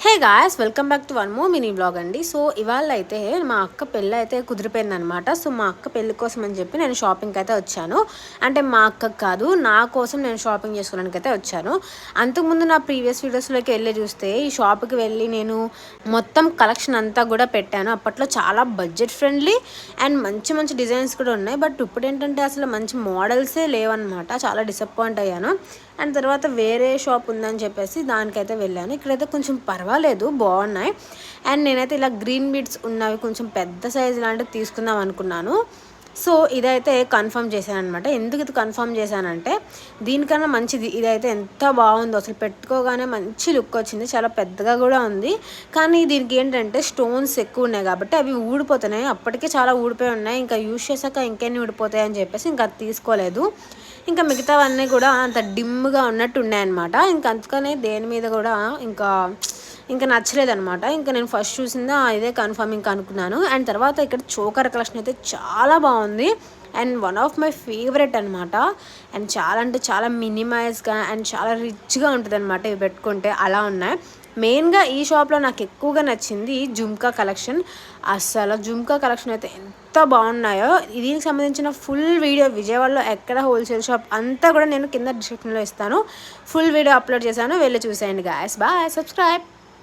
Hey guys, welcome back to one more mini blog అండి. So ఇవాళ అయితే మా అక్క పెళ్ళి అయితే కుదిరిపోయింది అనమాట. సో మా అక్క పెళ్ళి కోసం అని చెప్పి నేను షాపింగ్కి అయితే వచ్చాను. అంటే మా అక్కకు కాదు, నా కోసం నేను షాపింగ్ చేసుకోవడానికి అయితే వచ్చాను. అంతకుముందు నా ప్రీవియస్ వీడియోస్లోకి వెళ్ళి చూస్తే ఈ షాప్కి వెళ్ళి నేను మొత్తం కలెక్షన్ అంతా కూడా పెట్టాను. అప్పట్లో చాలా బడ్జెట్ ఫ్రెండ్లీ అండ్ మంచి మంచి డిజైన్స్ కూడా ఉన్నాయి. బట్ ఇప్పుడు ఏంటంటే అసలు మంచి మోడల్సే లేవన్నమాట. చాలా డిసప్పాయింట్ అయ్యాను. అండ్ తర్వాత వేరే షాప్ ఉందని చెప్పేసి దానికైతే వెళ్ళాను. ఇక్కడైతే కొంచెం పర్వాలేదు, బాగున్నాయి. అండ్ నేనైతే ఇలా గ్రీన్ బీడ్స్ ఉన్నవి కొంచెం పెద్ద సైజు లాంటివి తీసుకుందాం అనుకున్నాను. సో ఇదైతే కన్ఫర్మ్ చేశాను అనమాట. ఎందుకు ఇది కన్ఫర్మ్ చేశానంటే దీనికన్నా మంచిది ఇదైతే ఎంత బాగుందో, అసలు పెట్టుకోగానే మంచి లుక్ వచ్చింది. చాలా పెద్దగా కూడా ఉంది. కానీ దీనికి ఏంటంటే స్టోన్స్ ఎక్కువ ఉన్నాయి కాబట్టి అవి ఊడిపోతున్నాయి. అప్పటికే చాలా ఊడిపోయి ఉన్నాయి. ఇంకా యూజ్ చేశాక ఇంకెన్ని ఊడిపోతాయి అని చెప్పేసి ఇంకా అది తీసుకోలేదు. ఇంకా మిగతావన్నీ కూడా అంత డిమ్గా ఉన్నట్టు ఉన్నాయన్నమాట. ఇంకా అందుకనే దేని మీద కూడా ఇంకా నచ్చలేదనమాట. ఇంకా నేను ఫస్ట్ చూసిందా ఇదే కన్ఫర్మ్ ఇంకా అనుకున్నాను. అండ్ తర్వాత ఇక్కడ చోకర్ కలెక్షన్ అయితే చాలా బాగుంది and one of my favourite అనమాట. అండ్ చాలా అంటే చాలా మినిమైజ్గా అండ్ చాలా రిచ్గా ఉంటుంది అనమాట. ఇవి పెట్టుకుంటే అలా ఉన్నాయి. మెయిన్గా ఈ షాప్లో నాకు ఎక్కువగా నచ్చింది జుమ్కా కలెక్షన్. అసలు జుమ్కా కలెక్షన్ అయితే ఎంత బాగున్నాయో. దీనికి సంబంధించిన ఫుల్ వీడియో విజయవాడలో ఎక్కడ హోల్సేల్ షాప్ అంతా కూడా నేను కింద డిస్క్రిప్షన్లో ఇస్తాను. ఫుల్ వీడియో అప్లోడ్ చేశాను, వెళ్ళి చూసేయండి గాయస్. Bye, subscribe.